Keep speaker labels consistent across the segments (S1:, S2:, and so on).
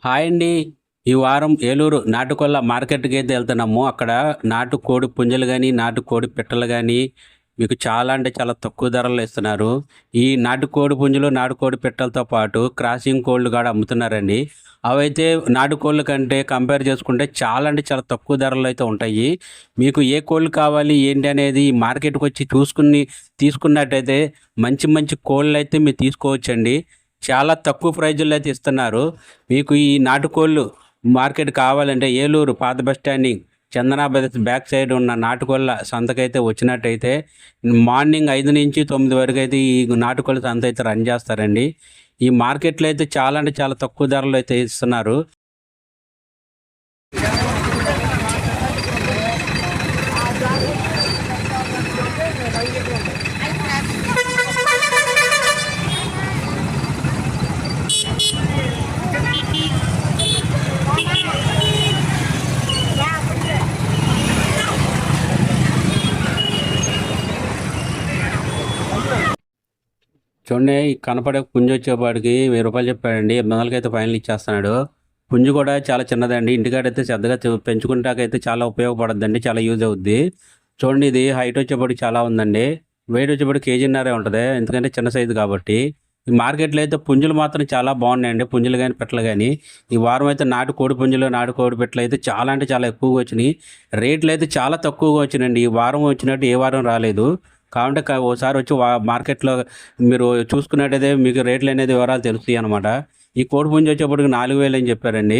S1: Hi అండి. ఈ వారం ఏలూరు నాటుకోళ్ల మార్కెట్‌కి అయితే వెళ్తున్నాము. అక్కడ నాటుకోడి పుంజులు గాని, నాటుకోడి పిట్టలు గాని మీకు చాలా అంటే చాలా తక్కువ ధరల్లో ఇస్తున్నారు. ఈ నాటుకోడి పుంజులు, నాటుకోడి పిట్టలతో పాటు క్రాసింగ్ కోళ్ళు కూడా అమ్ముతున్నారండి. అవైతే నాటుకోళ్ళ కంటే కంపేర్ చేసుకుంటే చాలా అంటే చాలా తక్కువ ధరల్లో అయితే ఉంటాయి. మీకు ఏ కోళ్ళు కావాలి ఏంటి అనేది ఈ మార్కెట్‌కొచ్చి తీసుకున్నట్టయితే మంచి మంచి కోళ్ళైతే మీరు తీసుకోవచ్చండి. చాలా తక్కువ ప్రైజుల్లో అయితే ఇస్తున్నారు. మీకు ఈ నాటుకోళ్ళు మార్కెట్ కావాలంటే ఏలూరు పాత bus standing Chandana brothers back side ఉన్న నాటుకోళ్ళ సంతకైతే వచ్చినట్టయితే మార్నింగ్ 5 నుంచి 9 వరకు అయితే ఈ నాటుకోళ్ళ సంత అయితే రన్ చేస్తారండి. ఈ మార్కెట్లో అయితే చాలా అంటే చాలా తక్కువ ధరలో అయితే ఇస్తున్నారు. చూడండి, ఈ కనపడే పుంజు వచ్చేపాటికి 1000 రూపాయలు చెప్పాడండి. 800 అయితే ఫైనల్ ఇచ్చేస్తున్నాడు. పుంజు కూడా చాలా చిన్నదండి. ఇంటికాడైతే పెద్దగా పెంచుకుంటాకైతే చాలా ఉపయోగపడుద్దండి. చాలా యూజ్ అవుద్ది. చూడండి, ఇది హైట్ వచ్చేపాటికి చాలా ఉందండి. వెయిట్ వచ్చేపాటికి కేజీన్నరే ఉంటుంది. ఎందుకంటే చిన్న సైజు కాబట్టి. ఈ మార్కెట్లో అయితే పుంజులు మాత్రం చాలా బాగున్నాయండి. పుంజులు కానీ పిట్టలు కానీ. ఈ వారం అయితే నాటుకోడి పుంజులు, నాటుకోడి పిట్టలు అయితే చాలా అంటే చాలా ఎక్కువగా వచ్చినాయి. రేట్లు అయితే చాలా తక్కువగా వచ్చినాయండి. ఈ వారం వచ్చినట్టు ఏ వారం రాలేదు. కాబట్టి ఓసారి వచ్చి మార్కెట్లో మీరు చూసుకున్నట్టయితే మీకు రేట్లు అనేది వివరాలు తెలుస్తాయి అనమాట. ఈ కోడి పుంజు వచ్చేప్పటికి 4000 అని చెప్పారండి.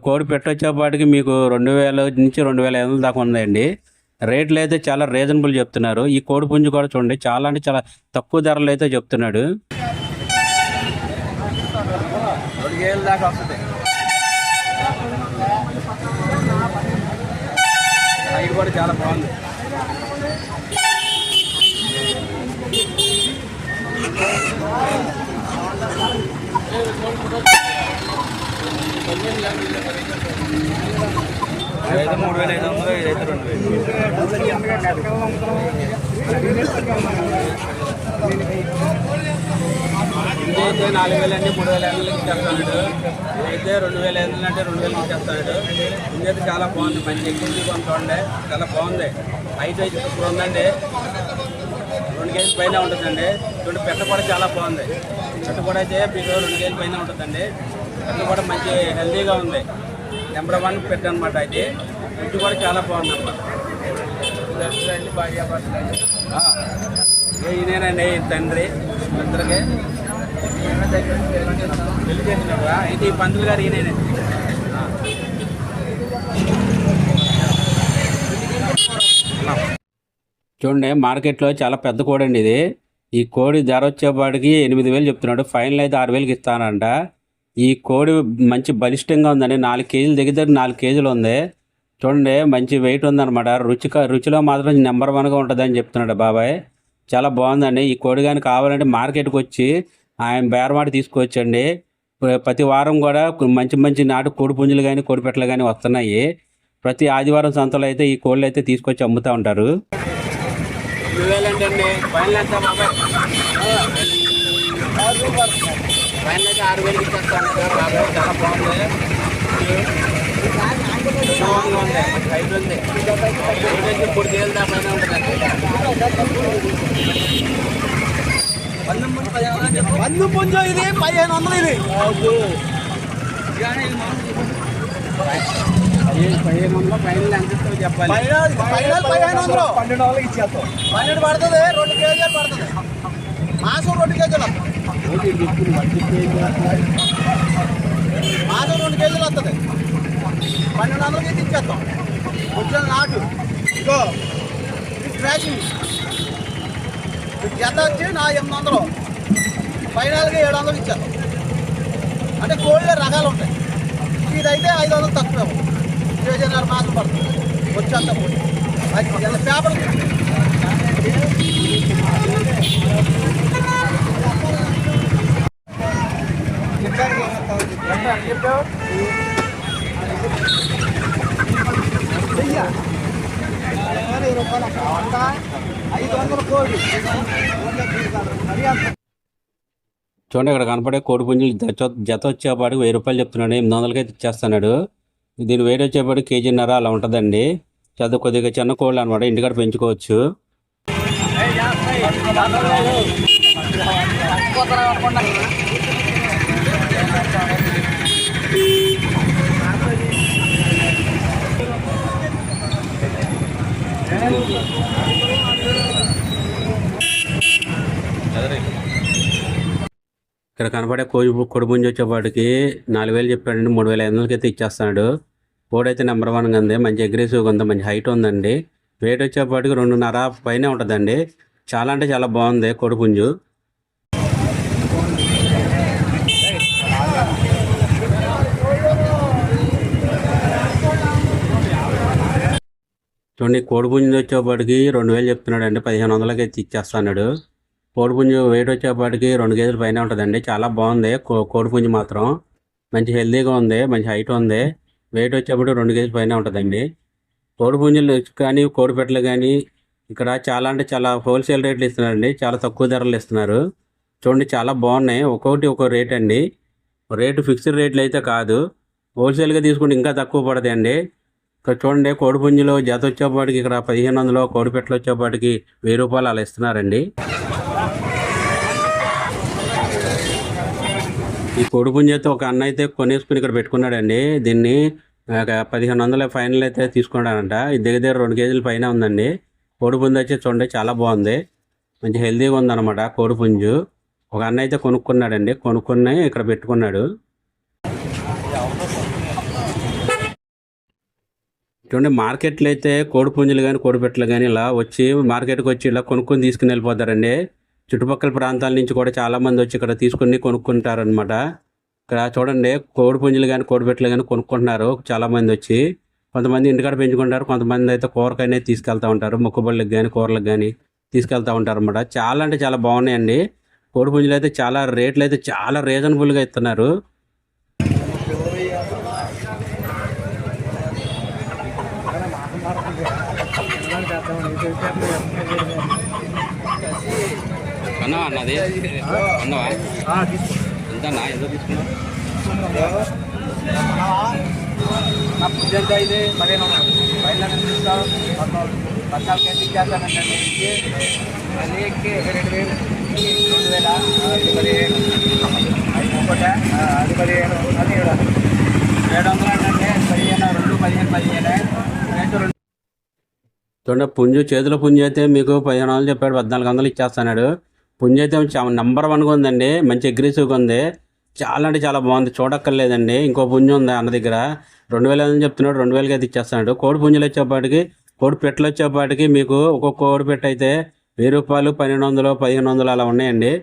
S1: కోడి పెట్ట వచ్చేపాటికి మీకు 2000 నుంచి 2500 దాకా ఉందండి. రేట్లు అయితే చాలా రీజనబుల్ చెప్తున్నారు. ఈ కోడి పుంజు కూడా చూడండి, చాలా అంటే చాలా తక్కువ ధరలు అయితే చెప్తున్నాడు. కూడా చాలా బాగుంది.
S2: ఇదైతే 3500, ఇదైతే 2000.
S1: ఇదైతే 4000 అండి, 3500 ఇచ్చేస్తాడు. ఇదైతే 2500 అంటే 2000 ఇచ్చేస్తాడు. ఇదైతే చాలా బాగుంది. మంచి ఎక్కింది కొంటుండే చాలా బాగుంది. హైట్ అయితే ఇప్పుడు ఉందండి. 2 కేజీల పైన ఉంటుందండి. చూడండి, పెట్ట కూడా చాలా బాగుంది. పెట్ట కూడా అయితే మీకు 2 కేజీల పైన ఉంటుందండి. పెట్ట కూడా మంచి హెల్తీగా ఉంది. నెంబర్ 1 పెట్ట అనమాట. అయితే ఇది కూడా చాలా బాగుంది అనమాట. ఈయనేనండి తండ్రి ఇద్దరికి పెళ్లి చేసినప్పుడు. అయితే ఈ పంతులు గారు ఈయనేనండి. చూడండి, మార్కెట్లో చాలా పెద్ద కోడి అండి ఇది. ఈ కోడి ధర వచ్చేపాటికి 8000 చెప్తున్నాడు. ఫైనల్ అయితే 6000కి ఇస్తానంట. ఈ కోడి మంచి బలిష్టంగా ఉందండి. 4 కేజీలు దగ్గర 4 కేజీలు ఉంది. చూడండి, మంచి వెయిట్ ఉందన్నమాట. రుచిలో మాత్రం నెంబర్ 1గా ఉంటుందని చెప్తున్నాడు బాబాయ్. చాలా బాగుందండి. ఈ కోడి కానీ కావాలంటే మార్కెట్కి వచ్చి ఆయన బేరమాడి తీసుకోవచ్చండి. ప్రతి వారం కూడా మంచి మంచి నాటు కోడి పుంజులు కానీ కోడి పెట్టలు కానీ వస్తున్నాయి. ప్రతి ఆదివారం సంతలో అయితే ఈ కోళ్ళు అయితే తీసుకొచ్చి అమ్ముతూ ఉంటారు. 2000 అండి. ఫైనల్ ఎంత బాబాయ్? ఫైనల్ అయితే 6000కి ఇచ్చేస్తాను బాబాయ్. చాలా బాగుంది. ఉంది, హైట్ ఉంది. 3 కేజీల దాకా పైన ఉంటుందండి.
S2: పందు పుంజు ఇది 1500. ఇది
S1: 1500 ఫైనల్ ఎంత ఇస్తావు చెప్పాలి.
S2: ఫైనల్ 1500. 12 ఇచ్చేస్తాం. 12 పడుతుంది. 2 కేజీలు పడుతుంది. మాసం 2 కేజీలు వస్తుంది. మాసం 2 కేజీలు వస్తుంది. 1200కి ఇచ్చేస్తాం. కొంచెం నాటు ఇగో స్క్రాచింగ్ జత వచ్చి 800. ఫైనల్గా 700 ఇచ్చేస్తాం. అంటే కోళ్ళ రకాలు ఉంటాయి. ఇదైతే 500 తక్కువ. కేజీన్నర మాత్రం పడుతుంది. వచ్చేంత పేపర్ చెప్పావు. 20 రూపాయలు 500 కోడి.
S1: చూడండి ఇక్కడ కనపడే కోడి పుంజులు జత వచ్చేపాటికి 1000 రూపాయలు చెప్తున్నాడు. 800కి అయితే ఇచ్చేస్తున్నాడు. దీని వెయిట్ వచ్చేపాటికి కేజీన్నర అలా ఉంటుందండి. కొద్దిగా చిన్న కోళ్ళు అనమాట, ఇంటికాడ పెంచుకోవచ్చు. ఇక్కడ కనపడే కొడిపుంజి వచ్చేపాటికి 4000 చెప్పాడండి. 3500కి అయితే ఇచ్చేస్తున్నాడు. కోడైతే నెంబర్ 1గా ఉంది, మంచి అగ్రెసివ్గా ఉంది, మంచి హైట్ ఉందండి. వెయిట్ వచ్చేపాటికి 2.5 పైనే ఉంటుందండి. చాలా అంటే చాలా బాగుంది కోడిపుంజు. చూడండి కోడిపుంజు వచ్చేపాటికి 2000 చెప్తున్నాడు అండి. 1500కి అయితే ఇచ్చేస్తున్నాడు. కోడిపుంజు వెయిట్ వచ్చేపాటికి 2 కేజీల పైన ఉంటుందండి. చాలా బాగుంది కోడిపుంజు మాత్రం, మంచి హెల్తీగా ఉంది, మంచి హైట్ ఉంది. వెయిట్ వచ్చేప్పుడు 2 కేజీల పైన ఉంటుందండి. కోడిపుంజులు కానీ కోడిపెట్టలు కానీ ఇక్కడ చాలా అంటే చాలా హోల్సేల్ రేట్లు ఇస్తున్నారండి. చాలా తక్కువ ధరలు ఇస్తున్నారు. చూడండి చాలా బాగున్నాయి. ఒక్కొక్కటి ఒక్కో రేట్ అండి. రేటు ఫిక్స్డ్ రేట్లు అయితే కాదు, హోల్సేల్గా తీసుకుంటే ఇంకా తక్కువ పడతాయి అండి. ఇక్కడ చూడండి కోడిపుంజులో జత వచ్చేపాటికి ఇక్కడ 1500, కోడిపెట్టలు వచ్చేపాటికి 1000 రూపాయలు అలా ఇస్తున్నారండి. ఈ కోడిపుంజు అయితే ఒక అన్న అయితే కొనేసుకుని ఇక్కడ పెట్టుకున్నాడండి. దీన్ని 1500 ఫైనల్ అయితే తీసుకున్నాడంట. ఇది దగ్గర 2 కేజీల పైన ఉందండి. కోడిపుంజు వచ్చి చూడండి చాలా బాగుంది, మంచి హెల్తీగా ఉందన్నమాట కోడిపుంజు. ఒక అన్న అయితే కొనుక్కున్నాడండి, కొనుక్కుని ఇక్కడ పెట్టుకున్నాడు. చూడండి మార్కెట్లో అయితే కోడిపుంజులు కానీ కోడిపెట్టలు కానీ ఇలా వచ్చి మార్కెట్కి వచ్చి ఇలా కొనుక్కొని తీసుకుని వెళ్ళిపోతారండి. చుట్టుపక్కల ప్రాంతాల నుంచి కూడా చాలామంది వచ్చి ఇక్కడ తీసుకుని కొనుక్కుంటారనమాట. ఇక్కడ చూడండి కోడిపుంజులు కానీ కోడిపెట్టలు కానీ కొనుక్కుంటున్నారు చాలామంది వచ్చి. కొంతమంది ఇంటికాడ పెంచుకుంటారు, కొంతమంది అయితే కూరకైనా తీసుకెళ్తూ ఉంటారు, మొక్కుబళ్ళకి కానీ కూరలకు కానీ తీసుకెళ్తూ ఉంటారు అనమాట. చాలా అంటే చాలా బాగున్నాయండి కోడిపుంజులు అయితే. చాలా రేట్లు అయితే చాలా రీజనబుల్గా ఇస్తున్నారు. అన్నా అన్నది అన్నవా ఎంతన్నా ఎంత తీసుకున్నావు?
S2: నా పుంజ ఎంత అయితే 1500 బయట తీస్తాను. 14 కేజీ ఇచ్చేస్తానంటే 2000 2000 అది 15 అది 700 అంటే 15
S1: చూడండి పుంజు చేతిలో పుంజు అయితే మీకు 1500 చెప్పాడు, 1400 ఇచ్చేస్తున్నాడు. పుంజు అయితే నెంబర్ 1గా ఉందండి, మంచి అగ్రెసివ్గా ఉంది, చాలా అంటే చాలా బాగుంది, చూడక్కర్లేదండి. ఇంకో పుంజు ఉంది అన్న దగ్గర 2000 చెప్తున్నాడు, 2000కి అయితే ఇచ్చేస్తున్నాడు. కోడి పుంజులు వచ్చేపాటికి కోడి పెట్టలు వచ్చేపాటికి మీకు ఒక్కొక్క కోడి పెట్ట అయితే 1000 రూపాయలు, 1200, 1500 అలా ఉన్నాయండి.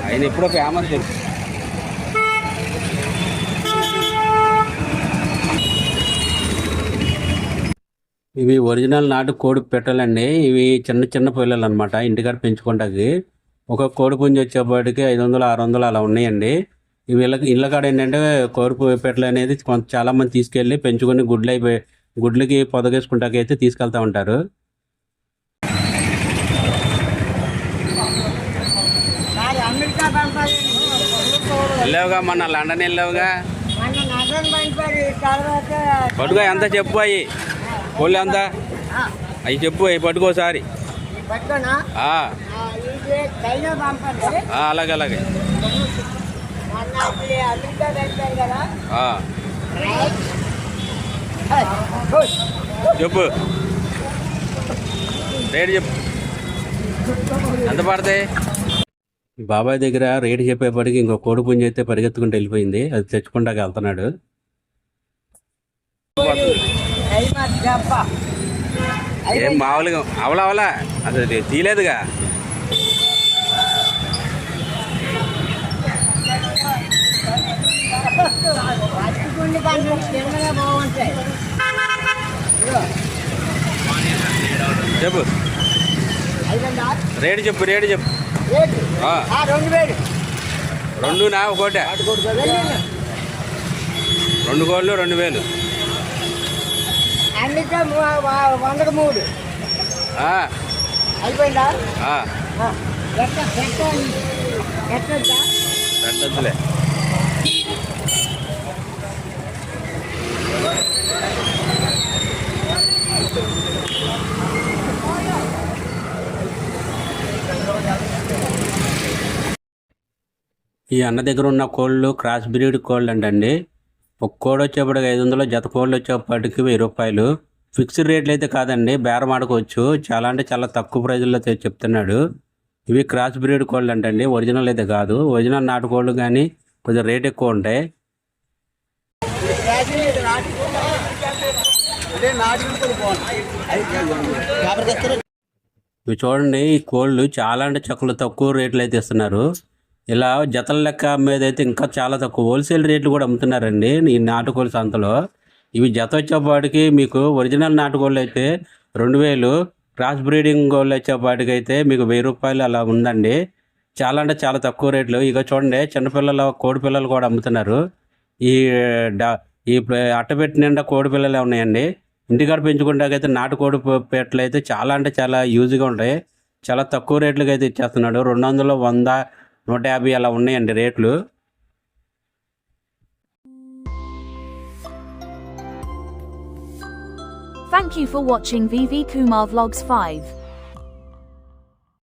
S1: ఆయన ఇప్పుడు ఫేమస్. ఇవి ఒరిజినల్ నాటు కోడి పెట్టలండి. ఇవి చిన్న చిన్న పిల్లలు అనమాట, ఇంటికాడ పెంచుకుంటాకి. ఒక కోడి పుంజు వచ్చేపాటికి 500, 600 అలా ఉన్నాయండి. ఇవి ఇళ్ళ కాడ ఏంటంటే కోడి పెట్టలు అనేది చాలామంది తీసుకెళ్ళి పెంచుకొని గుడ్లకి పొదగేసుకుంటాకి అయితే తీసుకెళ్తూ ఉంటారు. వెళ్ళావుగా మొన్న లండన్ వెళ్ళావుగా, పట్టుకో ఎంత చెప్పు, అవి కోళ్ళు ఎంత అవి చెప్పు, అవి పట్టుకోసారి. అలాగే అలాగే చెప్పు, రేటు చెప్పు ఎంత పడతాయి. బాబాయ్ దగ్గర రేటు చెప్పేప్పటికి ఇంకో కోడి పుంజు అయితే పరిగెత్తుకుంటూ వెళ్ళిపోయింది, అది తెచ్చుకుంటాక వెళ్తున్నాడు. ఏం మామూలుగా అవలా అసలు తీయలేదుగా. చెప్పు రేటు చెప్పు ఆ. 2 ఒకటే 2 కోళ్ళు 2000.
S2: అన్నిట్లో 100కు 3
S1: ఆ,
S2: అయిపోయిందా?
S1: ఆ,
S2: ఎట్లా
S1: పెట్టద్దులే. ఈ అన్న దగ్గర ఉన్న కోళ్ళు క్రాస్ బ్రీడ్ కోళ్ళు అంటండి. ఒక కోడి వచ్చేప్పటికి 500, జత కోళ్ళు వచ్చేప్పటికి 1000 రూపాయలు. ఫిక్స్డ్ రేట్లు అయితే కాదండి, బేరం ఆడుకోవచ్చు. చాలా అంటే చాలా తక్కువ ప్రైజుల్లో చెప్తున్నాడు. ఇవి క్రాస్ బ్రీడ్ కోళ్ళు అంటండి, ఒరిజినల్ అయితే కాదు. ఒరిజినల్ నాటుకోళ్ళు కానీ కొంచెం రేట్ ఎక్కువ ఉంటాయి. ఇవి చూడండి, ఈ కోళ్ళు చాలా అంటే చాలా తక్కువ రేట్లు అయితే ఇస్తున్నారు. ఇలా జతల లెక్క మీద అయితే ఇంకా చాలా తక్కువ హోల్సేల్ రేట్లు కూడా అమ్ముతున్నారండి ఈ నాటుకోళ్ళ సంతలో. ఇవి జత వచ్చేపాటికి మీకు ఒరిజినల్ నాటుకోళ్ళు అయితే 2000, క్రాస్ బ్రీడింగ్ కోళ్ళు వచ్చేపాటికి అయితే మీకు 1000 రూపాయలు అలా ఉందండి. చాలా అంటే చాలా తక్కువ రేట్లు. ఇక చూడండి, చిన్నపిల్లల కోడి పిల్లలు కూడా అమ్ముతున్నారు. ఈ ఈ అట్టపెట్టి నిండా కోడి పిల్లలే ఉన్నాయండి. ఇంటికాడ పెంచుకుంటాకైతే నాటుకోడి పెట్టలు అయితే చాలా అంటే చాలా యూజ్గా ఉంటాయి. చాలా తక్కువ రేట్లకి అయితే ఇచ్చేస్తున్నాడు. 200, 100, 150 అలా ఉన్నాయండి రేట్లు.
S3: Thank you for watching VV Kumar Vlogs 5.